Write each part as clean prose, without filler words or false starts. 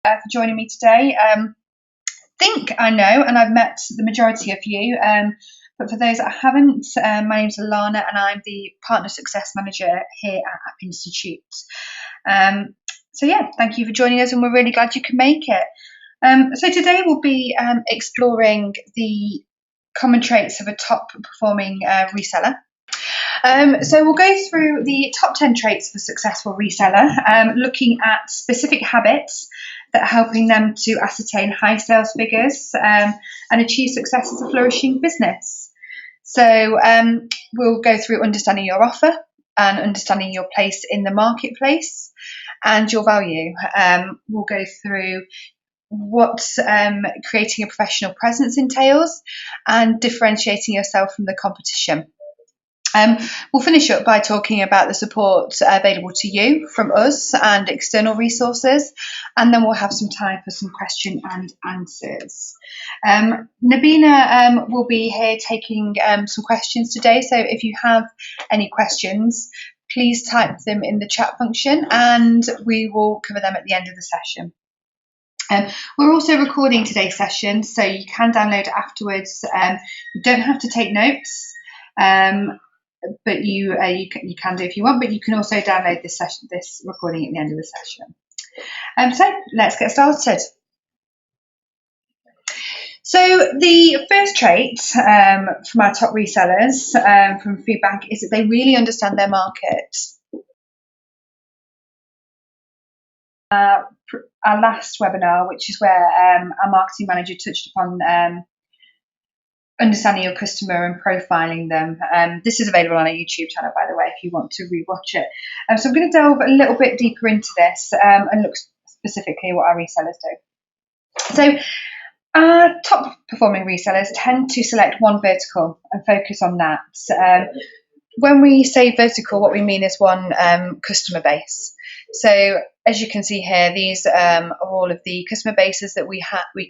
For joining me today. Think I know, and I've met the majority of you, but for those that I haven't, my name's Alana, and I'm the Partner Success Manager here at AppInstitute. So thank you for joining us, and we're really glad you can make it. So today we'll be exploring the common traits of a top performing reseller. So we'll go through the top 10 traits of a successful reseller, looking at specific habits that are helping them to ascertain high sales figures and achieve success as a flourishing business. So we'll go through understanding your offer and understanding your place in the marketplace and your value. We'll go through what creating a professional presence entails and differentiating yourself from the competition. We'll finish up by talking about the support available to you from us and external resources, and then we'll have some time for some question and answers. Nabina will be here taking some questions today, so if you have any questions, please type them in the chat function and we will cover them at the end of the session. We're also recording today's session, so you can download it afterwards. You don't have to take notes. But you can do if you want, but you can also download this recording at the end of the session. So let's get started. So the first trait from our top resellers from feedback is that they really understand their market. Our last webinar, which is where our marketing manager touched upon understanding your customer and profiling them. This is available on our YouTube channel, by the way, if you want to rewatch it. So I'm going to delve a little bit deeper into this and look specifically at what our resellers do. So our top performing resellers tend to select one vertical and focus on that. When we say vertical, what we mean is one customer base. So as you can see here, these are all of the customer bases that we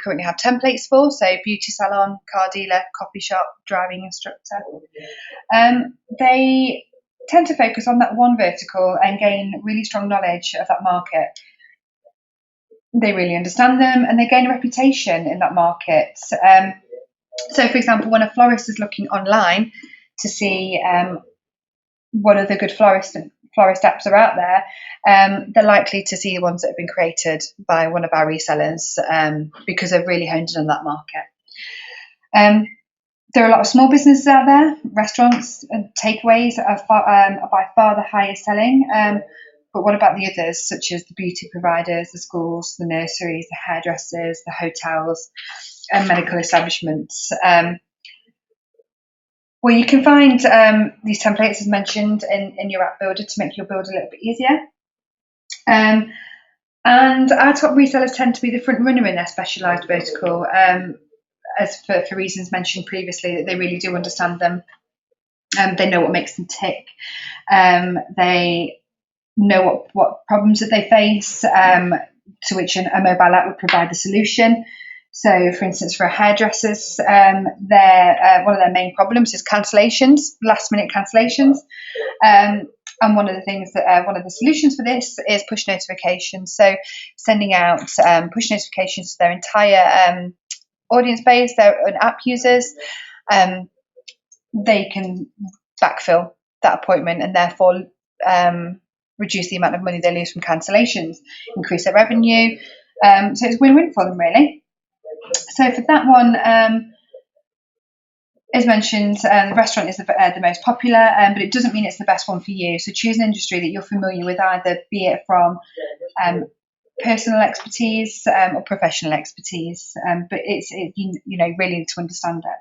currently have templates for. So beauty salon, car dealer, coffee shop, driving instructor. They tend to focus on that one vertical and gain really strong knowledge of that market. They really understand them and they gain a reputation in that market. So for example, when a florist is looking online to see what other good florist apps are out there, they're likely to see the ones that have been created by one of our resellers because they've really honed in on that market. There are a lot of small businesses out there, restaurants and takeaways are by far the highest selling. But what about the others, such as the beauty providers, the schools, the nurseries, the hairdressers, the hotels, and medical establishments? Well, you can find these templates as mentioned in your app builder to make your build a little bit easier. And our top resellers tend to be the front runner in their specialised vertical, as for reasons mentioned previously, that they really do understand them. They know what makes them tick. They know what problems that they face, to which a mobile app would provide the solution. So, for instance, for hairdressers, one of their main problems is cancellations, last-minute cancellations. And one of the solutions for this is push notifications. So, sending out push notifications to their entire audience base, their app users, they can backfill that appointment and therefore reduce the amount of money they lose from cancellations, increase their revenue. So it's win-win for them, really. So for that one, as mentioned, the restaurant is the most popular, but it doesn't mean it's the best one for you. So choose an industry that you're familiar with, either be it from personal expertise or professional expertise. But you really need to understand it.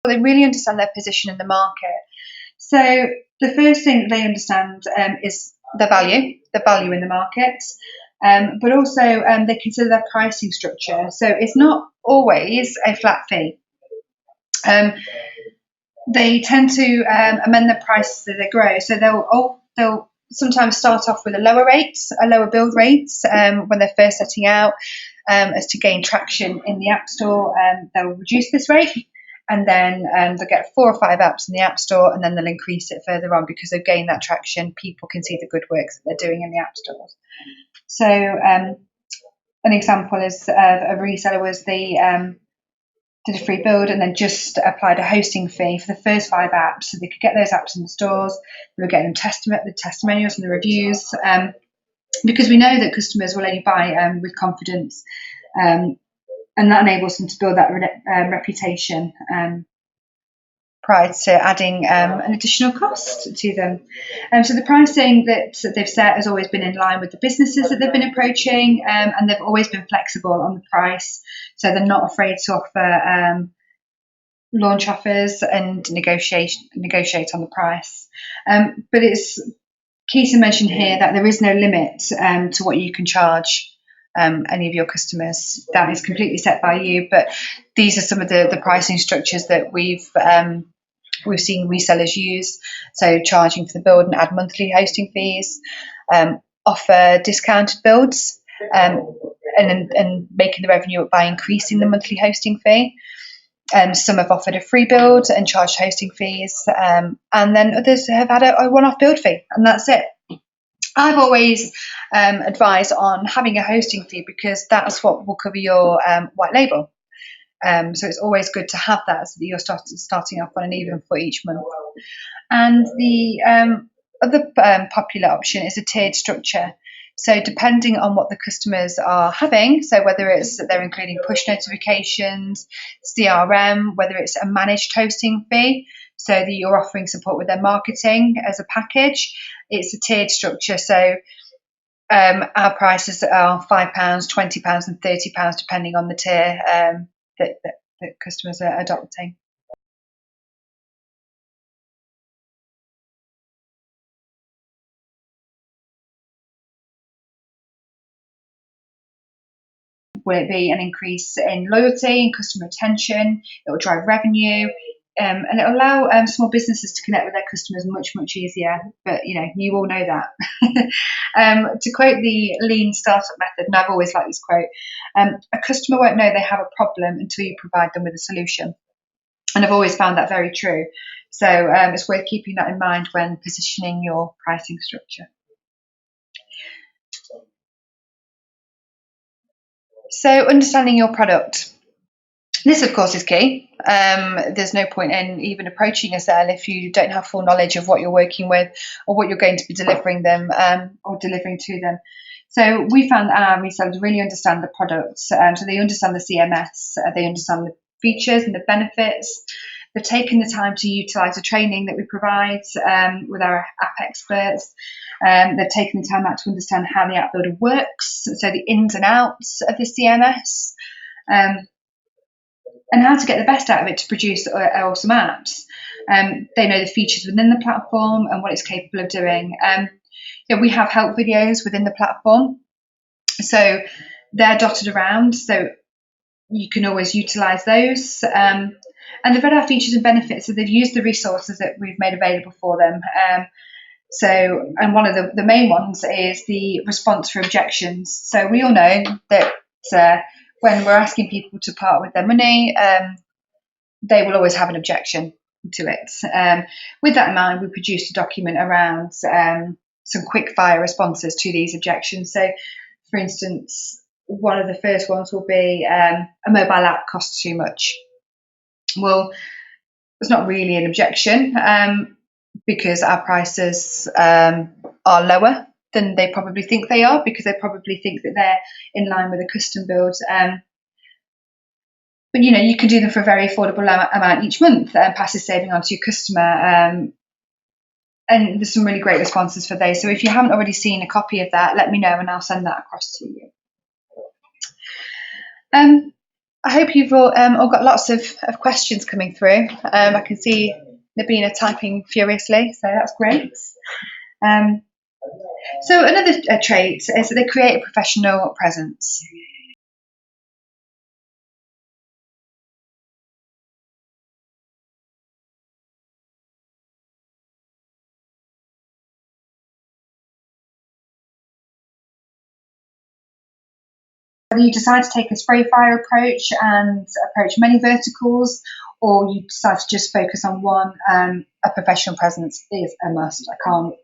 They really understand their position in the market. So the first thing that they understand is the value in the market, but also they consider their pricing structure. So it's not always a flat fee. They tend to amend the prices as they grow. So they'll sometimes start off with a lower build rate when they're first setting out, as to gain traction in the App Store. They'll reduce this rate. and then they'll get 4 or 5 apps in the App Store, and then they'll increase it further on because they've gained that traction. People can see the good work that they're doing in the App Stores. So an example is a reseller was they did a free build and then just applied a hosting fee for the first 5 apps, so they could get those apps in the stores. They were getting the testimonials and the reviews, because we know that customers will only buy with confidence, and that enables them to build that reputation prior to adding an additional cost to them. So the pricing that they've set has always been in line with the businesses that they've been approaching, and they've always been flexible on the price, so they're not afraid to offer launch offers and negotiate on the price. But it's key to mention here that there is no limit to what you can charge any of your customers. That is completely set by you, but these are some of the pricing structures that we've seen resellers use. So charging for the build and add monthly hosting fees, offer discounted builds, and making the revenue up by increasing the monthly hosting fee. Some have offered a free build and charged hosting fees, and then others have had a one-off build fee, and that's it. I've always advised on having a hosting fee because that's what will cover your white label. So it's always good to have that so that you're starting off on an even foot each month. And the other popular option is a tiered structure. So depending on what the customers are having, so whether it's that they're including push notifications, CRM, whether it's a managed hosting fee, so that you're offering support with their marketing as a package, it's a tiered structure. So our prices are £5, £20 and £30 depending on the tier that customers are adopting. Will it be an increase in loyalty and customer retention? It will drive revenue, and it will allow small businesses to connect with their customers much easier. But you all know that. To quote the lean startup method, and I've always liked this quote, a customer won't know they have a problem until you provide them with a solution. And I've always found that very true. So it's worth keeping that in mind when positioning your pricing structure. So understanding your product. This, of course, is key. There's no point in even approaching a sale if you don't have full knowledge of what you're working with or what you're going to be delivering them or delivering to them. So we found that our resellers really understand the product. So they understand the CMS, they understand the features and the benefits. They've taken the time to utilise the training that we provide with our app experts. They've taken the time out to understand how the app builder works, so the ins and outs of the CMS, and how to get the best out of it to produce awesome apps. They know the features within the platform and what it's capable of doing. We have help videos within the platform, so they're dotted around, so you can always utilise those. And they've read our features and benefits, so they've used the resources that we've made available for them. And one of the main ones is the response for objections. So we all know that when we're asking people to part with their money, they will always have an objection to it. With that in mind, we produced a document around some quick fire responses to these objections. So, for instance, one of the first ones will be a mobile app costs too much. Well, it's not really an objection because our prices are lower than they probably think they are, because they probably think that they're in line with a custom build. But you can do them for a very affordable amount each month and pass the saving on to your customer. And there's some really great responses for those. So if you haven't already seen a copy of that, let me know and I'll send that across to you. I hope you've all got lots of questions coming through. I can see Nabina typing furiously, so that's great. So another trait is that they create a professional presence. Whether you decide to take a spray fire approach and approach many verticals, or you decide to just focus on one, a professional presence is a must. I can't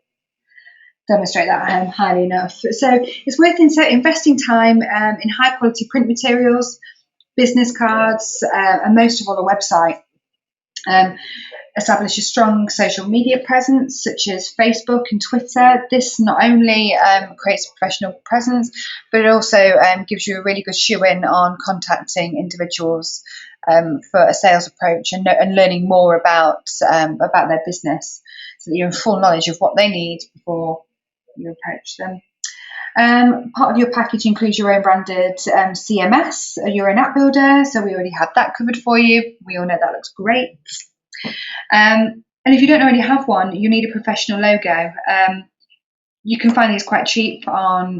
demonstrate that highly enough. So it's worth investing time in high quality print materials, business cards, and most of all a website. Establish a strong social media presence such as Facebook and Twitter. This not only creates a professional presence, but it also gives you a really good shoe-in on contacting individuals for a sales approach and learning more about their business, so that you're in full knowledge of what they need before you approach them. Part of your package includes your own branded CMS, your own app builder. So we already have that covered for you. We all know that looks great. And if you don't already have one, you need a professional logo. You can find these quite cheap on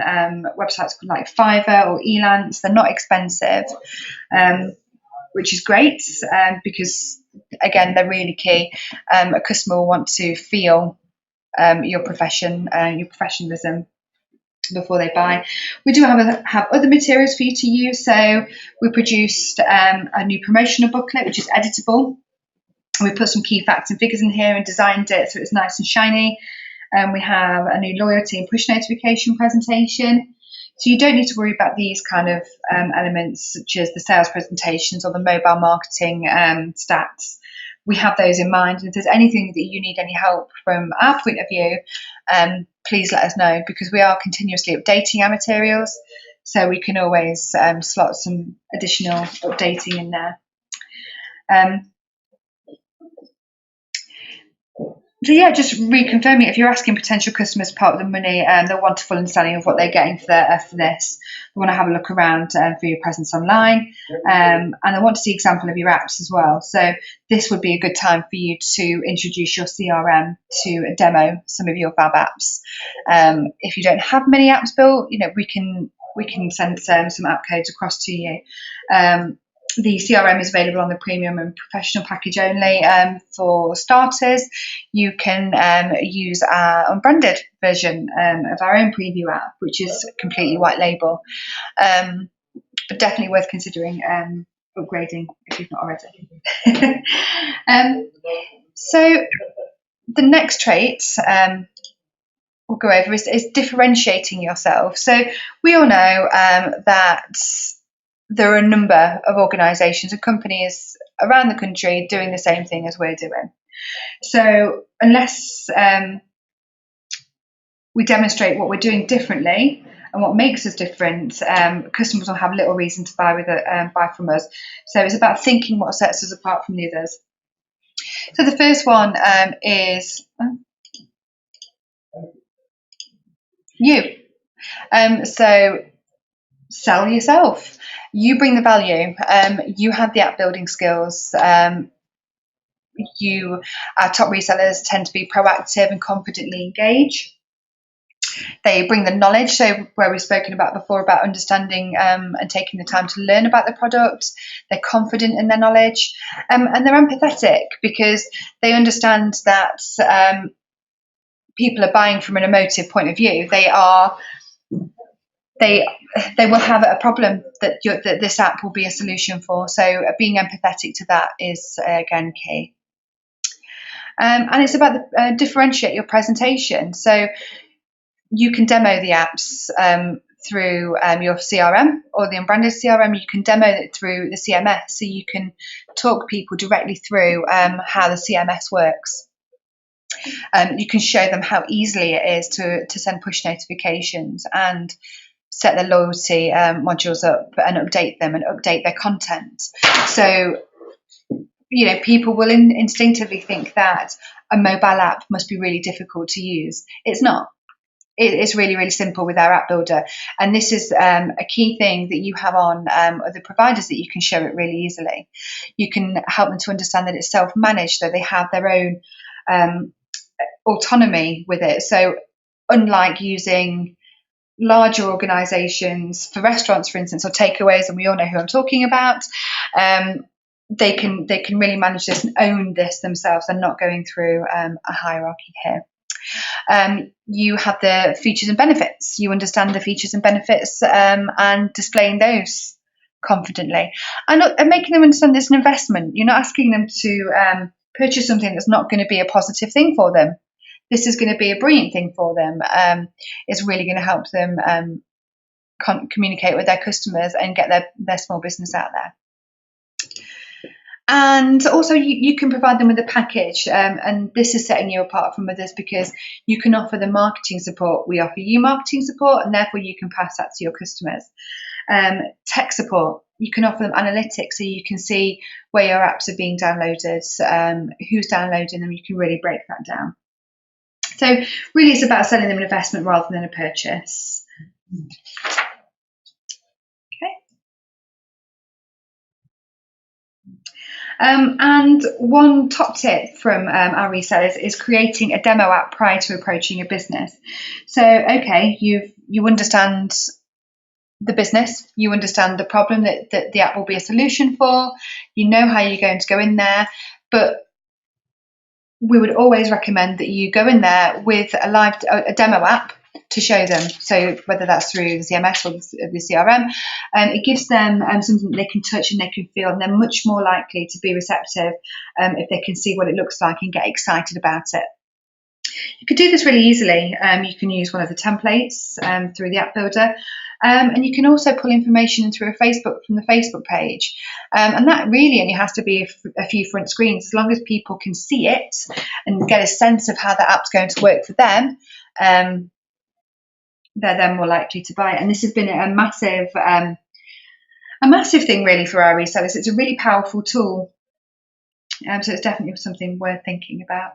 websites like Fiverr or Elance. They're not expensive, which is great because, again, they're really key. A customer will want to feel your profession, your professionalism before they buy. We do have other materials for you to use. So we produced a new promotional booklet, which is editable. We put some key facts and figures in here and designed it so it's nice and shiny. We have a new loyalty and push notification presentation. So you don't need to worry about these kind of elements, such as the sales presentations or the mobile marketing stats. We have those in mind. And if there's anything that you need any help from our point of view, please let us know, because we are continuously updating our materials. So we can always slot some additional updating in there. So yeah, just reconfirming, if you're asking potential customers to part with the money, they'll want a full understanding of what they're getting for this. They want to have a look around for your presence online, and they want to see example of your apps as well. So this would be a good time for you to introduce your CRM to demo some of your fab apps. If you don't have many apps built, we can send some app codes across to you. The CRM is available on the premium and professional package only. For starters, you can use our unbranded version of our own preview app, which is completely white label, but definitely worth considering upgrading if you've not already. So the next trait we'll go over is differentiating yourself. So we all know that there are a number of organisations and companies around the country doing the same thing as we're doing. So unless we demonstrate what we're doing differently and what makes us different, customers will have little reason to buy from us. So it's about thinking what sets us apart from the others. So the first one is you. So sell yourself. You bring the value. You have the app building skills. Our top resellers tend to be proactive and confidently engage. They bring the knowledge, so where we've spoken about before about understanding and taking the time to learn about the product. They're confident in their knowledge, and they're empathetic because they understand that people are buying from an emotive point of view. They will have a problem that this app will be a solution for. So being empathetic to that is again key. And it's about differentiate your presentation. So you can demo the apps through your CRM or the unbranded CRM. You can demo it through the CMS, so you can talk people directly through how the CMS works. You can show them how easily it is to send push notifications and set their loyalty modules up and update them and update their content. So, people will instinctively think that a mobile app must be really difficult to use. It's not. It's really, really simple with our app builder. And this is a key thing that you have on other providers, that you can show it really easily. You can help them to understand that it's self-managed, that they have their own autonomy with it. So unlike using larger organizations for restaurants, for instance, or takeaways, and we all know who I'm talking about, they can really manage this and own this themselves and not going through a hierarchy here. You have the features and benefits. You understand the features and benefits and displaying those confidently, and making them understand it's an investment. You're not asking them to purchase something that's not going to be a positive thing for them. This is going to be a brilliant thing for them. It's really going to help them communicate with their customers and get their small business out there. And also you can provide them with a package, and this is setting you apart from others because you can offer them marketing support. We offer you marketing support, and therefore you can pass that to your customers. Tech support, you can offer them analytics so you can see where your apps are being downloaded, who's downloading them. You can really break that down. So really it's about selling them an investment rather than a purchase. And one top tip from our resellers is creating a demo app prior to approaching a business. So, okay, you understand the business, you understand the problem that the app will be a solution for, you know how you're going to go in there, but we would always recommend that you go in there with a demo app to show them. So whether that's through the CMS or the CRM, it gives them something that they can touch and they can feel, and they're much more likely to be receptive if they can see what it looks like and get excited about it. You could do this really easily. You can use one of the templates through the app builder, and you can also pull information through from the Facebook page. And that really only has to be a few front screens. As long as people can see it and get a sense of how the app's going to work for them, they're then more likely to buy it. And this has been a massive thing really for our resellers. It's a really powerful tool. So it's definitely something worth thinking about.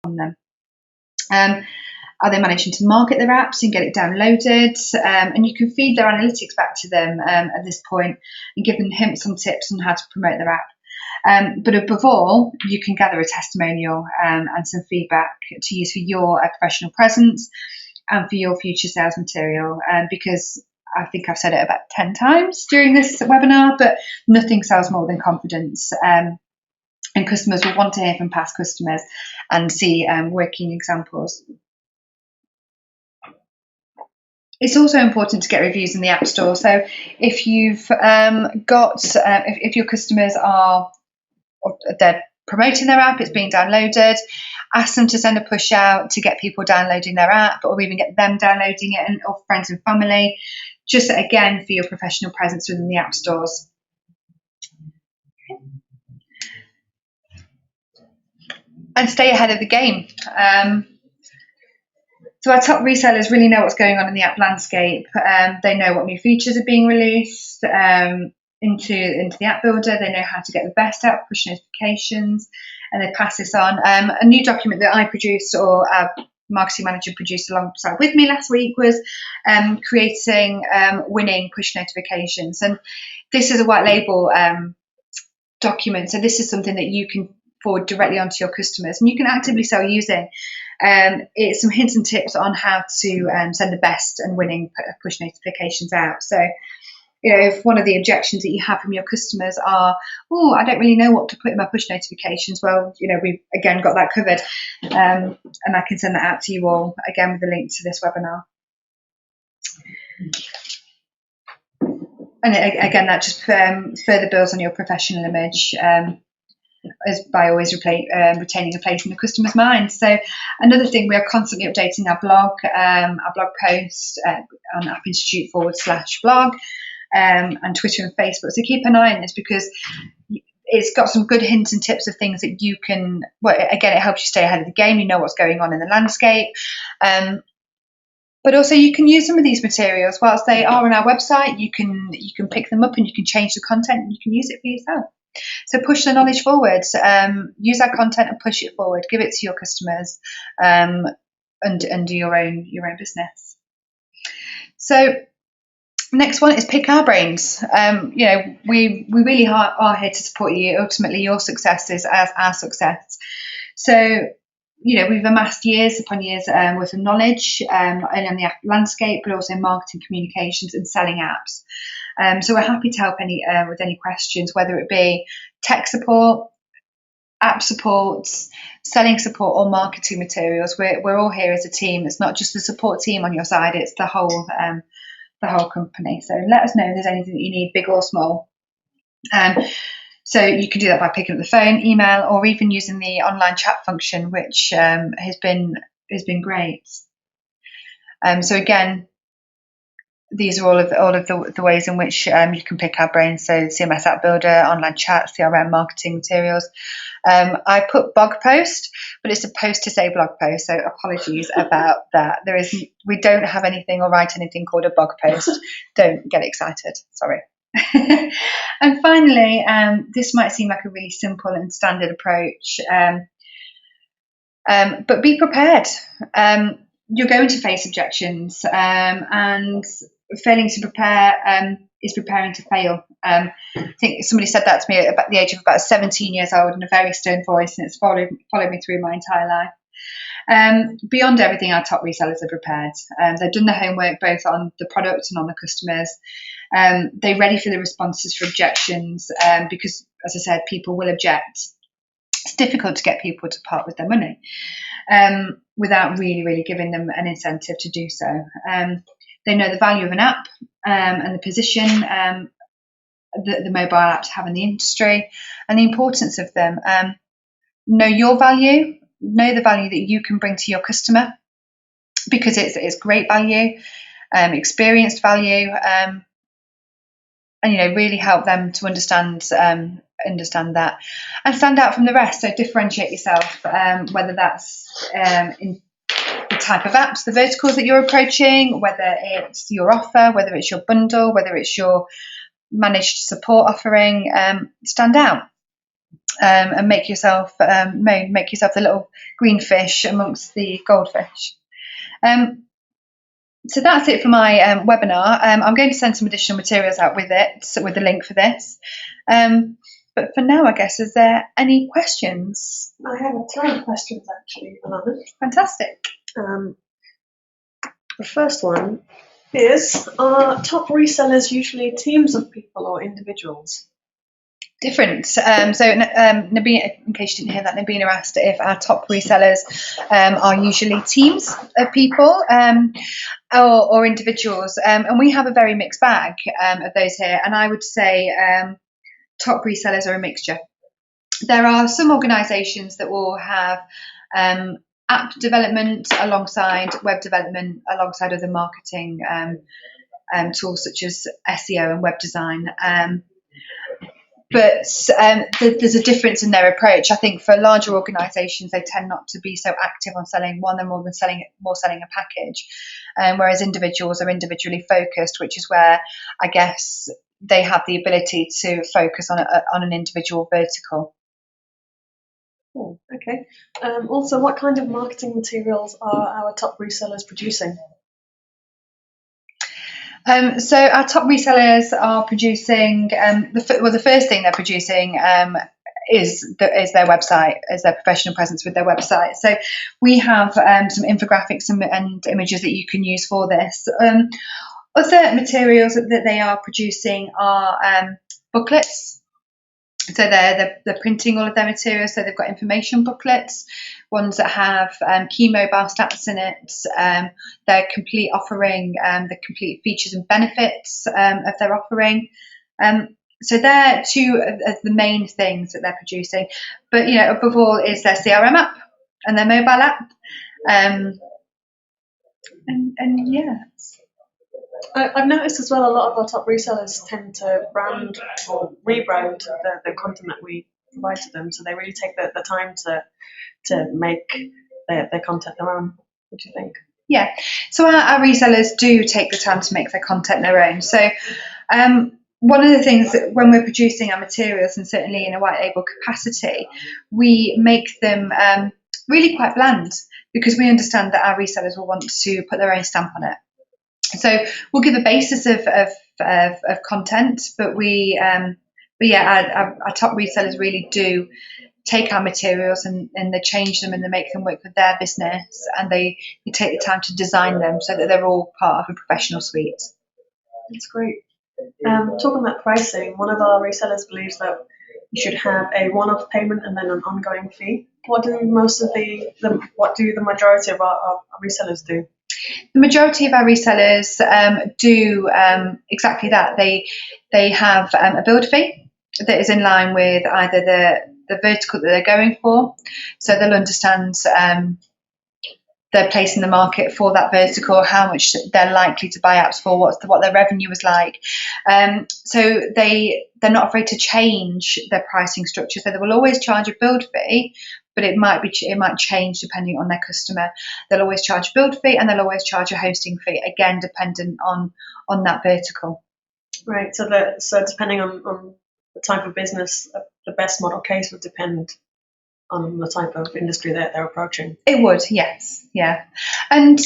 On them. Are they managing to market their apps and get it downloaded? And you can feed their analytics back to them at this point and give them hints and tips on how to promote their app. But above all, you can gather a testimonial and some feedback to use for your professional presence and for your future sales material. Because I think I've said it about 10 times during this webinar, but nothing sells more than confidence. And customers will want to hear from past customers and see working examples. It's also important to get reviews in the App Store. So if you've if your customers they're promoting their app, it's being downloaded, ask them to send a push out to get people downloading their app, or even get them downloading it, or friends and family, just again for your professional presence within the App Stores. And stay ahead of the game. So our top resellers really know what's going on in the app landscape. They know what new features are being released into the app builder. They know how to get the best out, push notifications, and they pass this on. A new document that I produced, or our marketing manager produced alongside with me last week, was creating winning push notifications. And this is a white label document. So this is something that you can forward directly onto your customers, and you can actively sell using. It's some hints and tips on how to send the best and winning push notifications out. So, if one of the objections that you have from your customers are, oh, I don't really know what to put in my push notifications, well, we've again got that covered, and I can send that out to you all again with the link to this webinar. And again, that just further builds on your professional image. As by always retaining a place in the customer's mind. So another thing, we are constantly updating our blog post on AppInstitute/blog, and Twitter and Facebook. So keep an eye on this, because it's got some good hints and tips of things that you can, again, it helps you stay ahead of the game. You know what's going on in the landscape. But also you can use some of these materials whilst they are on our website. You can pick them up and you can change the content and you can use it for yourself. So push the knowledge forward, use our content and push it forward, give it to your customers, and do your own business. So next one is pick our brains. We really are here to support you. Ultimately, your success is as our success. So we've amassed years upon years worth of knowledge, not only on the app landscape, but also marketing, communications, and selling apps. So we're happy to help with any questions, whether it be tech support, app support, selling support, or marketing materials. We're all here as a team. It's not just the support team on your side; it's the whole company. So let us know if there's anything that you need, big or small. So you can do that by picking up the phone, email, or even using the online chat function, which has been great. So again, these are all of the ways in which you can pick our brains. So CMS App Builder, online chat, CRM, marketing materials. I put blog post, but it's supposed to say blog post, so apologies about that. We don't have anything or write anything called a blog post. Don't get excited. Sorry. And finally, this might seem like a really simple and standard approach, but be prepared. You're going to face objections, and failing to prepare is preparing to fail. I think somebody said that to me at the age of about 17 years old in a very stern voice, and it's followed me through my entire life. Beyond everything, our top resellers are prepared. They've done the homework both on the product and on the customers. They're ready for the responses for objections, because, as I said, people will object. It's difficult to get people to part with their money without really giving them an incentive to do so. They know the value of an app and the position that the mobile apps have in the industry and the importance of them. Know your value, know the value that you can bring to your customer, because it's great value, experienced value, and really help them to understand that and stand out from the rest. So differentiate yourself, whether that's in the type of apps, the verticals that you're approaching, whether it's your offer, whether it's your bundle, whether it's your managed support offering. Stand out and make yourself the little green fish amongst the goldfish. So that's it for my webinar. I'm going to send some additional materials out with the link for this. But for now, I guess, is there any questions? I have a ton of questions, actually, Alana. Fantastic. The first one is, are top resellers usually teams of people or individuals? Different. So Nabina, in case you didn't hear that, Nabina asked if our top resellers are usually teams of people or individuals. And we have a very mixed bag of those here. And I would say top resellers are a mixture. There are some organisations that will have app development alongside web development, alongside other marketing tools such as SEO and web design. But there's a difference in their approach. I think for larger organisations, they tend not to be so active on selling one and more than selling a package, whereas individuals are individually focused, which is where I guess they have the ability to focus on an individual vertical. Oh, okay. Also, what kind of marketing materials are our top resellers producing? So our top resellers are producing the first thing they're producing is their website, is their professional presence with their website. So we have some infographics and images that you can use for this. Other materials that they are producing are booklets. So they're printing all of their materials. So they've got information booklets, ones that have key mobile stats in it, their complete offering, the complete features and benefits of their offering. So they're two of the main things that they're producing. But above all is their CRM app and their mobile app. And yeah. I've noticed as well a lot of our top resellers tend to brand or rebrand the content that we provide to them, so they really take the time to make their content their own. What do you think? Yeah, so our resellers do take the time to make their content their own. So one of the things that when we're producing our materials, and certainly in a white label capacity, we make them really quite bland, because we understand that our resellers will want to put their own stamp on it. So we'll give a basis of content, but our top resellers really do take our materials and they change them and they make them work for their business, and they take the time to design them so that they're all part of a professional suite. That's great. Talking about pricing, one of our resellers believes that you should have a one-off payment and then an ongoing fee. What do the majority of our resellers do? The majority of our resellers do exactly that. They have a build fee that is in line with either the vertical that they're going for, so they'll understand their place in the market for that vertical, how much they're likely to buy apps for, what their revenue is like. So they're not afraid to change their pricing structure. So they will always charge a build fee, but it might change depending on their customer. They'll always charge a build fee and they'll always charge a hosting fee, again dependent on that vertical. Right. So depending on the type of business, the best model case would depend on the type of industry that they're approaching. It would, yes, yeah. And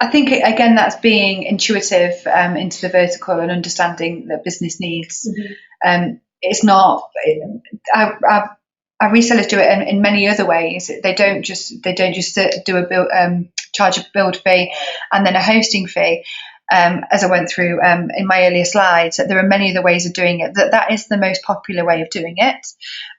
I think, again, that's being intuitive into the vertical and understanding the business needs. Mm-hmm. It's not, our resellers do it in many other ways. They don't just do a build, charge a build fee and then a hosting fee. As I went through in my earlier slides, there are many other ways of doing it. That is the most popular way of doing it,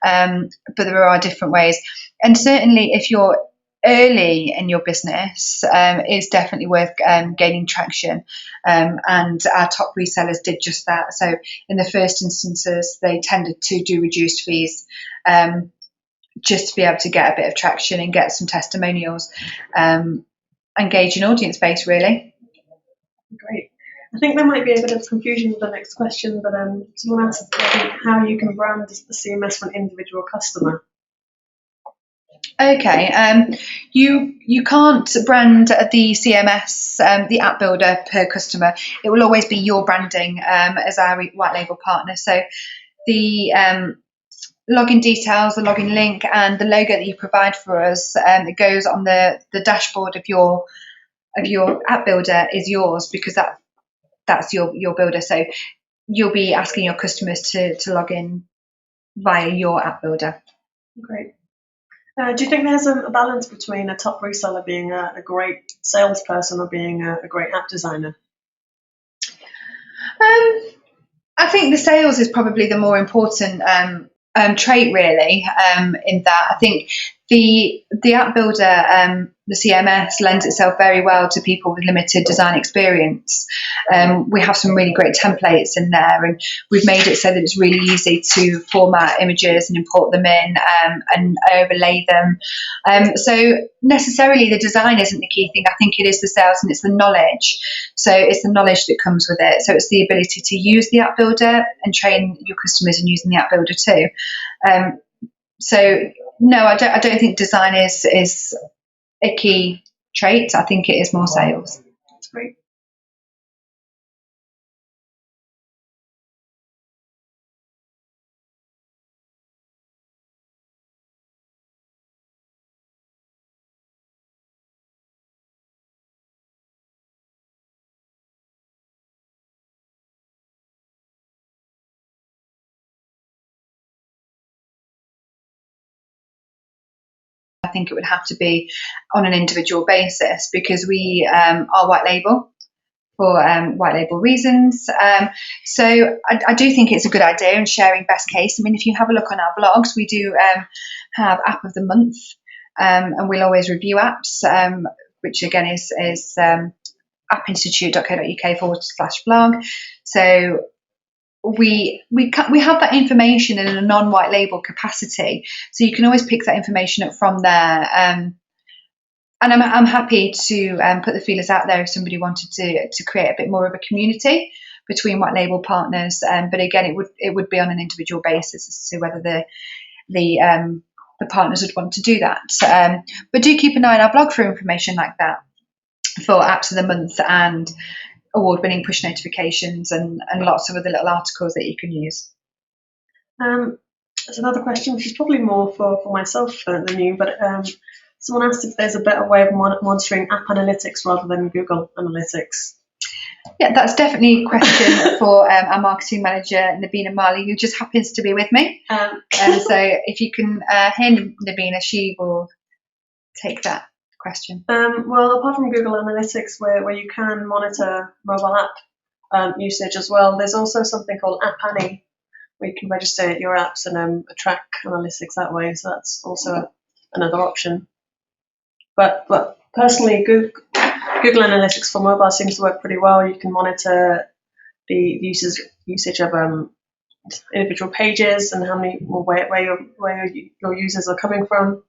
but there are different ways. And certainly, if you're early in your business, it's definitely worth gaining traction. And our top resellers did just that. So in the first instances, they tended to do reduced fees, just to be able to get a bit of traction and get some testimonials, and gauge an audience base, really. Great. I think there might be a bit of confusion with the next question, but someone asked how you can brand the CMS for an individual customer. Okay, you can't brand the CMS, the app builder per customer. It will always be your branding as our white label partner. So the login details, the login link, and the logo that you provide for us, it goes on the dashboard of your app builder is yours, because that's your builder. So you'll be asking your customers to log in via your app builder. Great. Do you think there's a balance between a top reseller being a great salesperson or being a great app designer? I think the sales is probably the more important trait, really, in that. I think the app builder, the CMS, lends itself very well to people with limited design experience. We have some really great templates in there, and we've made it so that it's really easy to format images and import them in and overlay them. So necessarily the design isn't the key thing. I think it is the sales and it's the knowledge. So it's the knowledge that comes with it. So it's the ability to use the app builder and train your customers in using the app builder too. So no, I don't think design is a key trait. I think it is more sales. That's great. I think it would have to be on an individual basis, because we are white label for white label reasons. So I do think it's a good idea in sharing best case. I mean, if you have a look on our blogs, we do have App of the Month, and we'll always review apps, which again is AppInstitute.co.uk/blog. So we have that information in a non-white label capacity, so you can always pick that information up from there. And I'm happy to put the feelers out there if somebody wanted to create a bit more of a community between white label partners. But again, it would be on an individual basis as to whether the partners would want to do that. But do keep an eye on our blog for information like that, for Apps of the Month and award-winning push notifications and lots of other little articles that you can use. There's another question, which is probably more for myself than you, but someone asked if there's a better way of monitoring app analytics rather than Google Analytics. Yeah, that's definitely a question for our marketing manager, Nabina Marley, who just happens to be with me. So if you can hear Nabina, she will take that question. Well, apart from Google Analytics, where you can monitor mobile app usage as well, there's also something called AppAnnie, where you can register your apps and track analytics that way. So that's also another option. But personally, Google Analytics for mobile seems to work pretty well. You can monitor the usage of individual pages and how many where your users are coming from.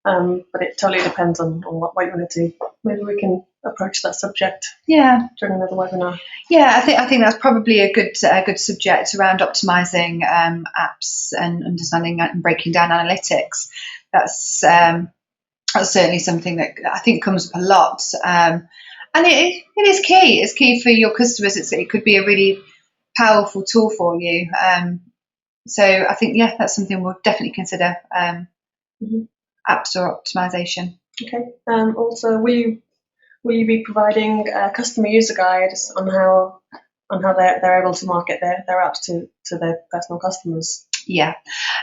But it totally depends on what you want to do. Maybe we can approach that subject during another webinar. Yeah, I think that's probably a good subject around optimizing apps and understanding and breaking down analytics. That's certainly something that I think comes up a lot, and it is key. It's key for your customers. It could be a really powerful tool for you. So I think that's something we'll definitely consider. App Store optimization. Okay. Also, will you be providing customer user guides on how they're able to market their apps to their personal customers? Yeah,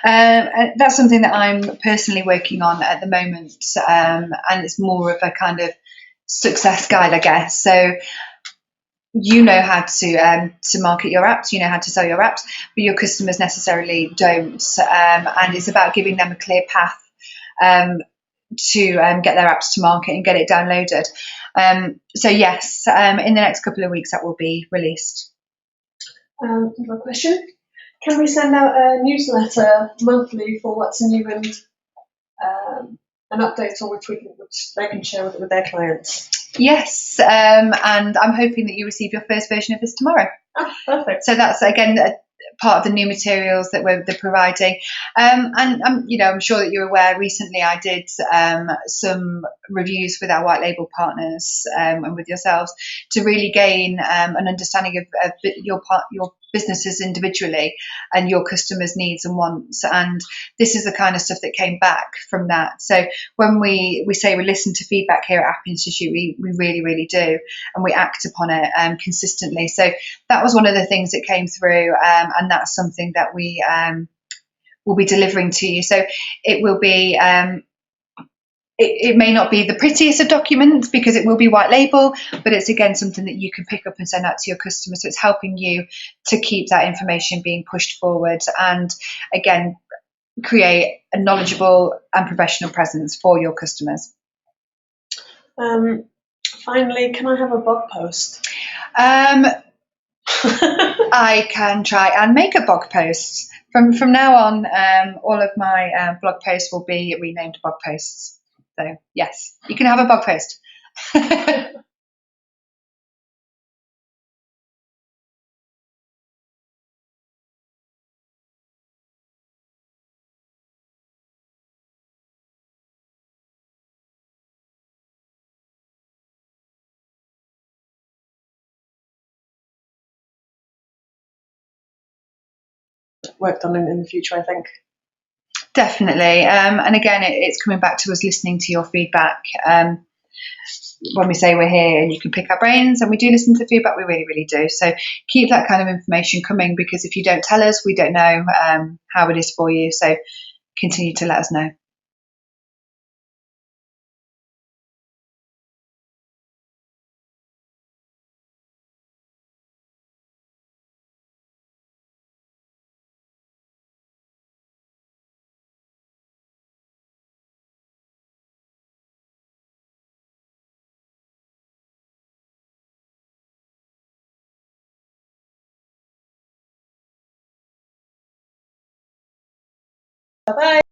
that's something that I'm personally working on at the moment, and it's more of a kind of success guide, I guess. So you know how to market your apps, you know how to sell your apps, but your customers necessarily don't, and it's about giving them a clear path to get their apps to market and get it downloaded. So yes, in the next couple of weeks that will be released. Another question. Can we send out a newsletter monthly for what's new and an update on which they can share with their clients? Yes, and I'm hoping that you receive your first version of this tomorrow. Oh, perfect. So that's again part of the new materials that they're providing. And I'm sure that you're aware. Recently, I did some reviews with our white label partners and with yourselves to really gain an understanding of your businesses individually and your customers' needs and wants. And this is the kind of stuff that came back from that. So when we say we listen to feedback here at AppInstitute, we really, really do, and we act upon it consistently. So that was one of the things that came through, and that's something that we will be delivering to you. So it will be. It may not be the prettiest of documents because it will be white label, but it's again something that you can pick up and send out to your customers. So it's helping you to keep that information being pushed forward and again create a knowledgeable and professional presence for your customers. Finally, can I have a blog post? I can try and make a blog post. From now on, all of my blog posts will be renamed blog posts. So yes, you can have a blog post. Worked on in the future, I think. Definitely. And again, it's coming back to us listening to your feedback. When we say we're here and you can pick our brains, and we do listen to feedback, we really, really do. So keep that kind of information coming, because if you don't tell us, we don't know how it is for you. So continue to let us know. Bye-bye.